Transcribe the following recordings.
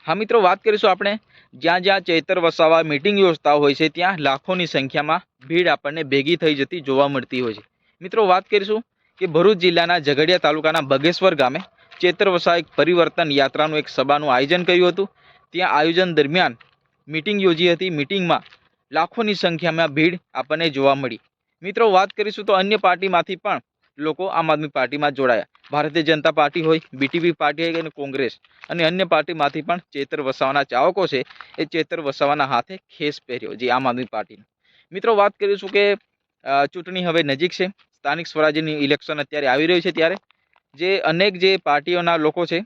हाँ मित्रों, बात करीशुं आपणे ज्यां ज्यां चैतर वसावा मीटिंग योजता होय छे त्यां लाखोनी संख्यामां भीड़ आपणने भेगी थई जती जोवा मळती होय छे। मित्रों, बात करीशुं के भरूच जिल्लाना झघडिया तालुकाना बगेश्वर गामे चैतर वसावा एक परिवर्तन यात्रानुं एक सभानुं आयोजन कर्युं हतुं। त्यां आयोजन दरमियान मीटिंग योजी हती। मीटिंगमां लाखोनी संख्यामां भीड़ आपणने जोवा मळी। मित्रों, बात करीशुं तो अन्य पार्टीमांथी पण लोको आम आदमी पार्टीमां जोडाया। भारतीय जनता पार्टी होय, बीटीपी पार्टी होय के कोंग्रेस અને અન્ય પાર્ટીમાંથી પણ ચેતર વસાવાના ચાહકો છે એ ચેતર વસાવાના હાથે ખેસ પહેર્યો, જે આમ આદમી પાર્ટીનો। મિત્રો, વાત કરીશું કે ચૂંટણી હવે નજીક છે, સ્થાનિક સ્વરાજ્યની ઇલેક્શન અત્યારે આવી રહ્યું છે, ત્યારે જે અનેક જે પાર્ટીઓના લોકો છે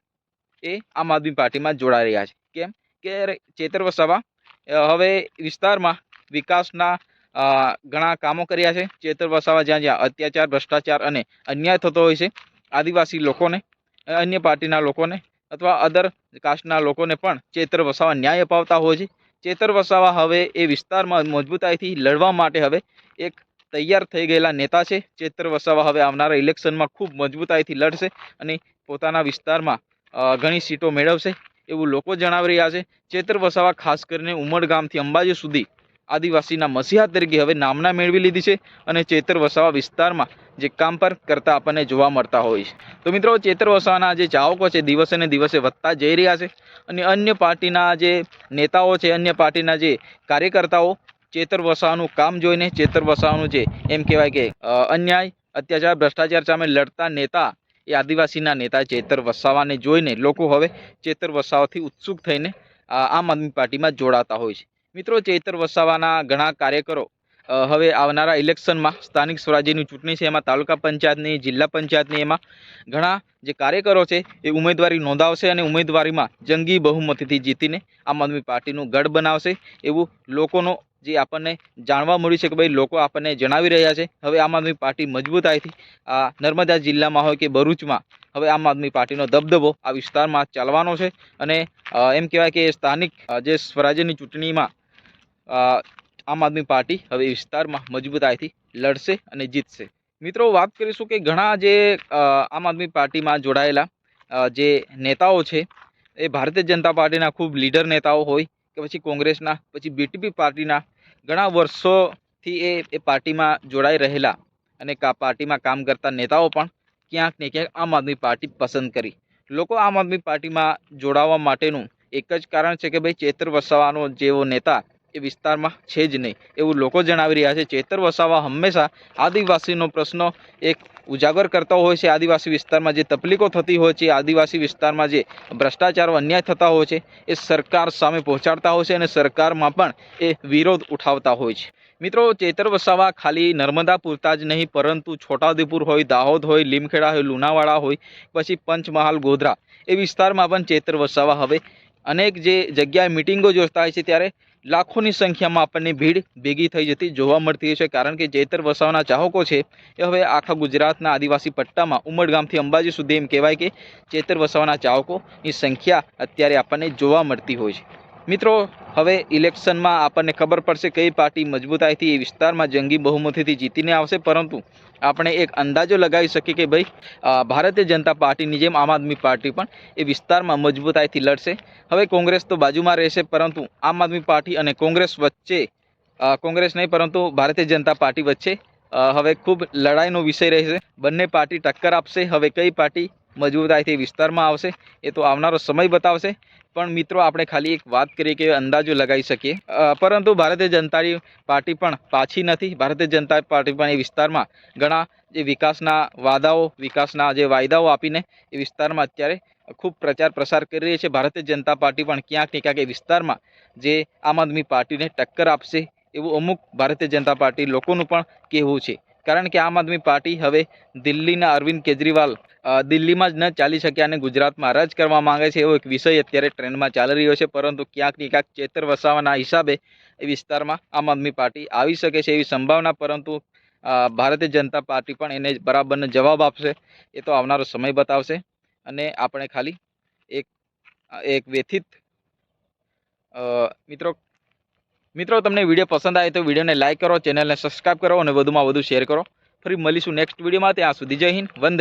એ આમ આદમી પાર્ટીમાં જોડાઈ રહ્યા છે। કેમ કે ચેતર વસાવા હવે વિસ્તારમાં વિકાસના ઘણા કામો કર્યા છે। ચેતર વસાવા જ્યાં જ્યાં અત્યાચાર, ભ્રષ્ટાચાર અને અન્યાય થતો હોય છે આદિવાસી લોકોને, અન્ય પાર્ટીના લોકોને અથવા અધર કાસ્ટના લોકોને પણ ચેતર વસાવા ન્યાય અપાવતા હોય છે। ચેતર વસાવા હવે એ વિસ્તારમાં મજબૂતાઈથી લડવા માટે હવે એક તૈયાર થઈ ગયેલા નેતા છે। ચેતર વસાવા હવે આવનારા ઇલેક્શનમાં ખૂબ મજબૂતાઈથી લડશે અને પોતાના વિસ્તારમાં ઘણી સીટો મેળવશે એવું લોકો જણાવી રહ્યા છે। ચેતર વસાવા ખાસ કરીને ઉમરગામથી અંબાજી સુધી આદિવાસીના મસીહા તરીકે હવે નામના મેળવી લીધી છે અને ચેતર વસાવા વિસ્તારમાં જે કામ પર કરતા આપણને જોવા મળતા હોય છે। તો મિત્રો, ચેતર વસાવાના જે ચાહકો છે દિવસે ને દિવસે વધતા જઈ રહ્યા છે અને અન્ય પાર્ટીના જે નેતાઓ છે, અન્ય પાર્ટીના જે કાર્યકર્તાઓ ચેતર વસાવાનું કામ જોઈને, ચેતર વસાવાનું જે એમ કહેવાય કે અન્યાય, અત્યાચાર, ભ્રષ્ટાચાર સામે લડતા નેતા એ આદિવાસીના નેતા ચેતર વસાવાને જોઈને લોકો હવે ચેતર વસાવાથી ઉત્સુક થઈને આમ આદમી પાર્ટીમાં જોડાતા હોય છે। મિત્રો, ચેતર વસાવાના ઘણા કાર્યકરો હવે આવનારા ઇલેક્શનમાં સ્થાનિક સ્વરાજ્યની ચૂંટણી છે એમાં તાલુકા પંચાયતની, જિલ્લા પંચાયતની એમાં ઘણા જે કાર્યકરો છે એ ઉમેદવારી નોંધાવશે અને ઉમેદવારીમાં જંગી બહુમતીથી જીતીને આમ આદમી પાર્ટીનું ગઢ બનાવશે એવું લોકોનો જે આપણને જાણવા મળ્યું છે કે ભાઈ લોકો આપણને જણાવી રહ્યા છે। હવે આમ આદમી પાર્ટી મજબૂતાઈથી નર્મદા જિલ્લામાં હોય કે ભરૂચમાં હવે આમ આદમી પાર્ટીનો દબદબો આ વિસ્તારમાં ચાલવાનો છે અને એમ કહેવાય કે સ્થાનિક જે સ્વરાજ્યની ચૂંટણીમાં આમ આદમી પાર્ટી હવે વિસ્તારમાં મજબૂતાઈથી લડશે અને જીતશે। મિત્રો, વાત કરીશું કે ઘણા જે આમ આદમી પાર્ટીમાં જોડાયેલા જે નેતાઓ છે એ ભારતીય જનતા પાર્ટીના ખૂબ લીડર નેતાઓ હોય કે પછી કોંગ્રેસના, પછી બીટીપી પાર્ટીના ઘણા વર્ષોથી એ પાર્ટીમાં જોડાઈ રહેલા અને પાર્ટીમાં કામ કરતા નેતાઓ પણ ક્યાંક ને ક્યાંક આમ આદમી પાર્ટી પસંદ કરી। લોકો આમ આદમી પાર્ટીમાં જોડાવા માટેનું એક જ કારણ છે કે ભાઈ ચેતર વસાવાનો જેવો નેતા એ વિસ્તારમાં છે જ નહીં એવું લોકો જણાવી રહ્યા છે। ચેતર વસાવા હંમેશા આદિવાસીનો પ્રશ્ન એક ઉજાગર કરતા હોય છે। આદિવાસી વિસ્તારમાં જે તકલીફો થતી હોય છે, આદિવાસી વિસ્તારમાં જે ભ્રષ્ટાચાર, અન્યાય થતા હોય છે એ સરકાર સામે પહોંચાડતા હોય છે અને સરકારમાં પણ એ વિરોધ ઉઠાવતા હોય છે। મિત્રો, ચેતર વસાવા ખાલી નર્મદા પૂરતા જ નહીં પરંતુ છોટાઉદેપુર હોય, દાહોદ હોય, લીમખેડા હોય, લુણાવાડા હોય, પછી પંચમહાલ, ગોધરા એ વિસ્તારમાં પણ ચેતર વસાવા હવે અનેક જે જગ્યાએ મિટિંગો યોજતા હોય છે ત્યારે લાખોની સંખ્યામાં આપણને ભીડ ભેગી થઈ જતી જોવા મળતી હોય છે। કારણ કે ચેતર વસાવાના ચાહકો છે એ હવે આખા ગુજરાતના આદિવાસી પટ્ટામાં ઉમરગામથી અંબાજી સુધી એમ કહેવાય કે ચેતર વસાવાના ચાહકોની સંખ્યા અત્યારે આપણને જોવા મળતી હોય છે। મિત્રો, હવે ઇલેક્શનમાં આપણને ખબર પડશે કઈ પાર્ટી મજબૂતાઈથી એ વિસ્તારમાં જંગી બહુમતીથી જીતીને આવશે, પરંતુ આપણે એક અંદાજો લગાવી શકીએ કે ભાઈ ભારતીય જનતા પાર્ટીની જેમ આમ આદમી પાર્ટી પણ એ વિસ્તારમાં મજબૂતાઈથી લડશે। હવે કોંગ્રેસ તો બાજુમાં રહેશે, પરંતુ આમ આદમી પાર્ટી અને કોંગ્રેસ વચ્ચે કોંગ્રેસ નહીં પરંતુ ભારતીય જનતા પાર્ટી વચ્ચે હવે ખૂબ લડાઈનો વિષય રહેશે। બંને પાર્ટી ટક્કર આપશે। હવે કઈ પાર્ટી મજબૂતાઈથી વિસ્તારમાં આવશે એ તો આવનારો સમય બતાવશે, પણ મિત્રો આપણે ખાલી એક વાત કરીએ કે અંદાજો લગાવી શકીએ, પરંતુ ભારતીય જનતા પાર્ટી પણ પાછી નથી। ભારતીય જનતા પાર્ટી પણ એ વિસ્તારમાં ઘણા જે વિકાસના વાદાઓ, વિકાસના જે વાયદાઓ આપીને એ વિસ્તારમાં અત્યારે ખૂબ પ્રચાર પ્રસાર કરી રહી છે। ભારતીય જનતા પાર્ટી પણ ક્યાંક ને ક્યાંક એ વિસ્તારમાં જે આમ આદમી પાર્ટીને ટક્કર આપશે એવું અમુક ભારતીય જનતા પાર્ટી લોકોનું પણ કહેવું છે। કારણ કે આમ આદમી પાર્ટી હવે દિલ્હીના અરવિંદ કેજરીવાલ દિલ્હીમાં જ ન ચાલી શક્યા અને ગુજરાતમાં રાજ કરવા માંગે છે એવો એક વિષય અત્યારે ટ્રેન્ડમાં ચાલી રહ્યો છે, પરંતુ ક્યાંક ને ક્યાંક ચેતર વસાવાના હિસાબે એ વિસ્તારમાં આમ આદમી પાર્ટી આવી શકે છે એવી સંભાવના, પરંતુ ભારતીય જનતા પાર્ટી પણ એને બરાબરનો જવાબ આપશે એ તો આવનારો સમય બતાવશે। અને આપણે ખાલી એક વ્યથિત મિત્રો તમને વિડીયો પસંદ આવે તો વિડીયોને લાઈક કરો, ચેનલને સબસ્ક્રાઈબ કરો અને વધુમાં વધુ શેર કરો। ફરી મળીશું નેક્સ્ટ વિડીયોમાં, ત્યાં સુધી જય હિન્દ, વંદે।